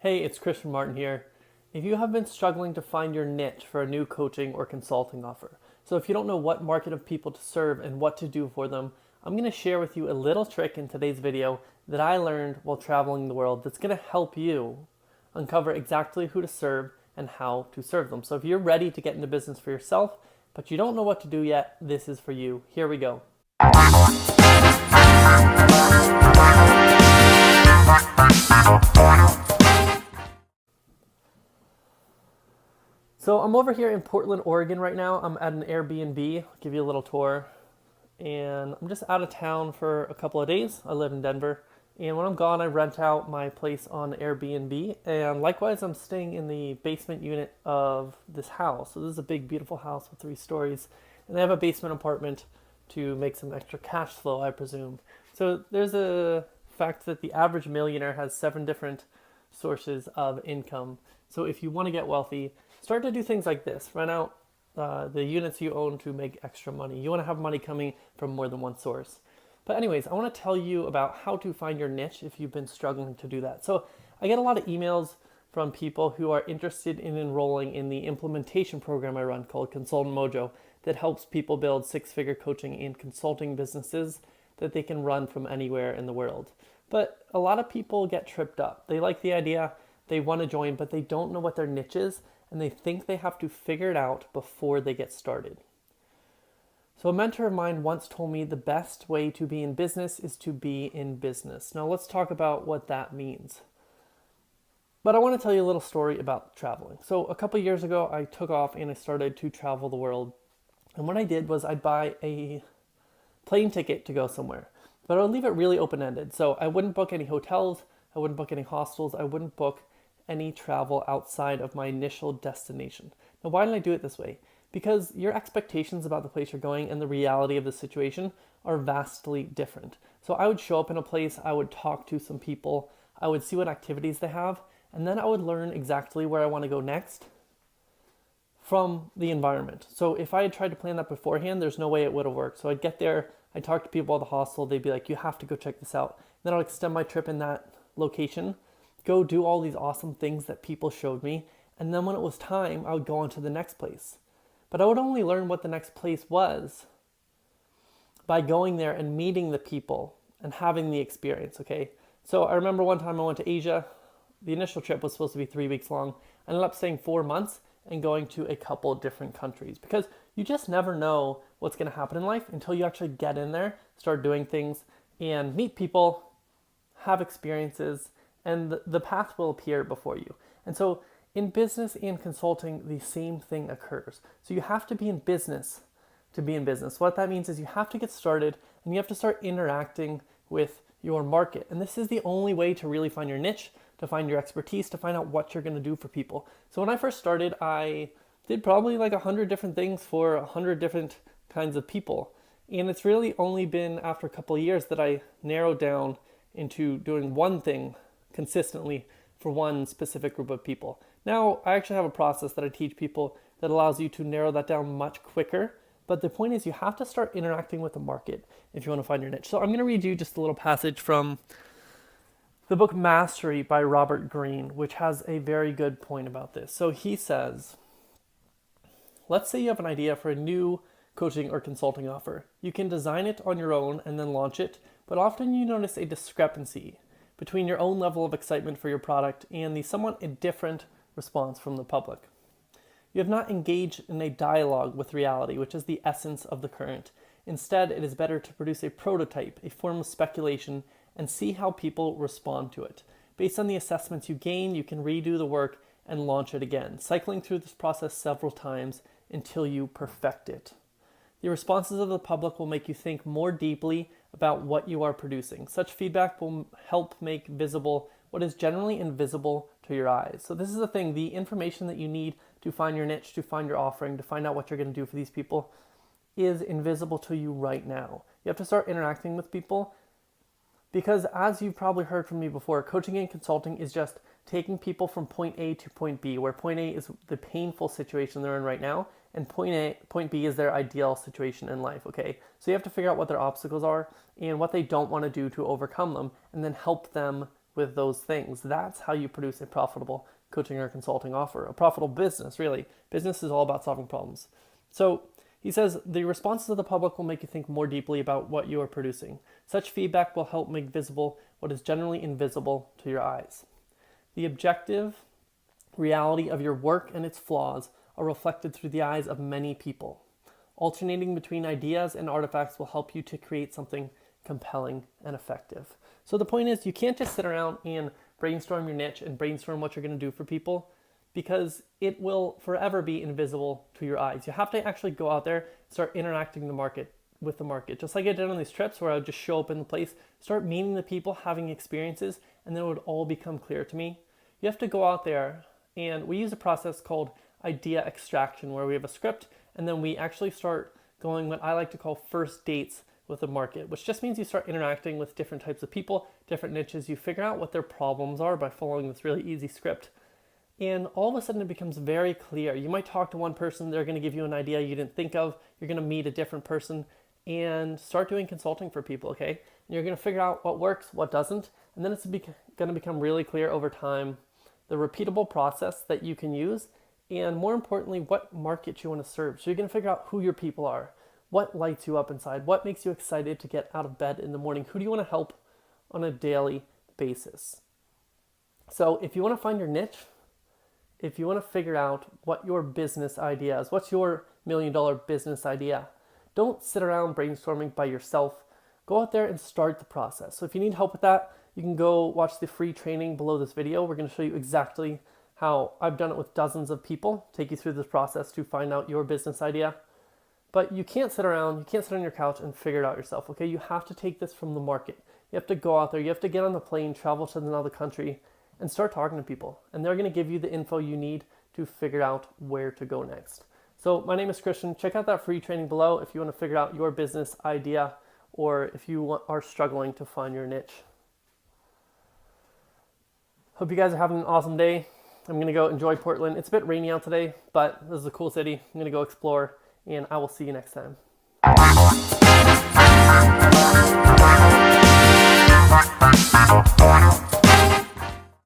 Hey, it's Christian Martin here. If you have been struggling to find your niche for a new coaching or consulting offer, so if you don't know what market of people to serve and what to do for them, I'm going to share with you a little trick in today's video that I learned while traveling the world that's going to help you uncover exactly who to serve and how to serve them. So if you're ready to get into business for yourself, but you don't know what to do yet, this is for you. Here we go. So I'm over here in Portland, Oregon right now. I'm at an Airbnb. I'll give you a little tour. And I'm just out of town for a couple of days. I live in Denver. And when I'm gone, I rent out my place on Airbnb. And likewise, I'm staying in the basement unit of this house. So this is a big, beautiful house with 3 stories. And they have a basement apartment to make some extra cash flow, I presume. So there's a fact that the average millionaire has 7 different sources of income. So if you want to get wealthy, start to do things like this. Rent out the units you own to make extra money. You want to have money coming from more than one source. But anyways, I want to tell you about how to find your niche if you've been struggling to do that. So I get a lot of emails from people who are interested in enrolling in the implementation program I run called Consultant Mojo that helps people build 6-figure coaching and consulting businesses that they can run from anywhere in the world. But a lot of people get tripped up. They like the idea, they want to join, but they don't know what their niche is, and they think they have to figure it out before they get started. So a mentor of mine once told me the best way to be in business is to be in business. Now let's talk about what that means. But I want to tell you a little story about traveling. So a couple years ago, I took off and I started to travel the world. And what I did was I'd buy a plane ticket to go somewhere, but I would leave it really open-ended. So I wouldn't book any hotels, I wouldn't book any hostels, I wouldn't book any travel outside of my initial destination. Now, why did I do it this way? Because your expectations about the place you're going and the reality of the situation are vastly different. So I would show up in a place, I would talk to some people, I would see what activities they have, and then I would learn exactly where I want to go next from the environment. So if I had tried to plan that beforehand, there's no way it would have worked. So I'd get there, I'd talk to people at the hostel, they'd be like, you have to go check this out. Then I'll extend my trip in that location, go do all these awesome things that people showed me, and then when it was time, I would go on to the next place. But I would only learn what the next place was by going there and meeting the people and having the experience, okay? So I remember one time I went to Asia. The initial trip was supposed to be 3 weeks long. I ended up staying 4 months and going to a couple different countries because you just never know what's going to happen in life until you actually get in there, start doing things, and meet people, have experiences, and the path will appear before you. And so in business and consulting, the same thing occurs. So you have to be in business to be in business. What that means is you have to get started and you have to start interacting with your market. And this is the only way to really find your niche, to find your expertise, to find out what you're going to do for people. So when I first started, I did probably like 100 different things for 100 different kinds of people. And it's really only been after a couple of years that I narrowed down into doing one thing consistently for one specific group of people. Now, I actually have a process that I teach people that allows you to narrow that down much quicker. But the point is you have to start interacting with the market if you want to find your niche. So I'm going to read you just a little passage from the book Mastery by Robert Greene, which has a very good point about this. So he says, let's say you have an idea for a new coaching or consulting offer. You can design it on your own and then launch it, but often you notice a discrepancy between your own level of excitement for your product and the somewhat indifferent response from the public. You have not engaged in a dialogue with reality, which is the essence of the current. Instead, it is better to produce a prototype, a form of speculation, and see how people respond to it. Based on the assessments you gain, you can redo the work and launch it again, cycling through this process several times until you perfect it. The responses of the public will make you think more deeply about what you are producing. Such feedback will help make visible what is generally invisible to your eyes. So this is the thing, the information that you need to find your niche, to find your offering, to find out what you're going to do for these people is invisible to you right now. You have to start interacting with people because, as you've probably heard from me before, coaching and consulting is just taking people from point A to point B, where point A is the painful situation they're in right now, and point B is their ideal situation in life, okay? So you have to figure out what their obstacles are and what they don't want to do to overcome them, and then help them with those things. That's how you produce a profitable coaching or consulting offer, a profitable business, really. Business is all about solving problems. So he says, the responses of the public will make you think more deeply about what you are producing. Such feedback will help make visible what is generally invisible to your eyes. The objective reality of your work and its flaws are reflected through the eyes of many people. Alternating between ideas and artifacts will help you to create something compelling and effective. So the point is, you can't just sit around and brainstorm your niche and brainstorm what you're going to do for people, because it will forever be invisible to your eyes. You have to actually go out there, start interacting with the market. Just like I did on these trips where I would just show up in the place, start meeting the people, having experiences, and then it would all become clear to me. You have to go out there, and we use a process called idea extraction, where we have a script, and then we actually start going what I like to call first dates with the market, which just means you start interacting with different types of people, different niches. You figure out what their problems are by following this really easy script. And all of a sudden it becomes very clear. You might talk to one person, they're going to give you an idea you didn't think of. You're going to meet a different person and start doing consulting for people, okay? And you're going to figure out what works, what doesn't, and then it's going to become really clear over time the repeatable process that you can use, and more importantly, what market you want to serve. So you're going to figure out who your people are, what lights you up inside, what makes you excited to get out of bed in the morning, who do you want to help on a daily basis. So if you want to find your niche, if you want to figure out what your business idea is, what's your $1 million business idea, don't sit around brainstorming by yourself. Go out there and start the process. So if you need help with that, you can go watch the free training below this video. We're going to show you exactly how I've done it with dozens of people, take you through this process to find out your business idea. But you can't sit around, you can't sit on your couch and figure it out yourself, okay? You have to take this from the market. You have to go out there, you have to get on the plane, travel to another country, and start talking to people. And they're going to give you the info you need to figure out where to go next. So my name is Christian. Check out that free training below if you want to figure out your business idea, or if you are struggling to find your niche. Hope you guys are having an awesome day. I'm going to go enjoy Portland. It's a bit rainy out today, but this is a cool city. I'm going to go explore, and I will see you next time.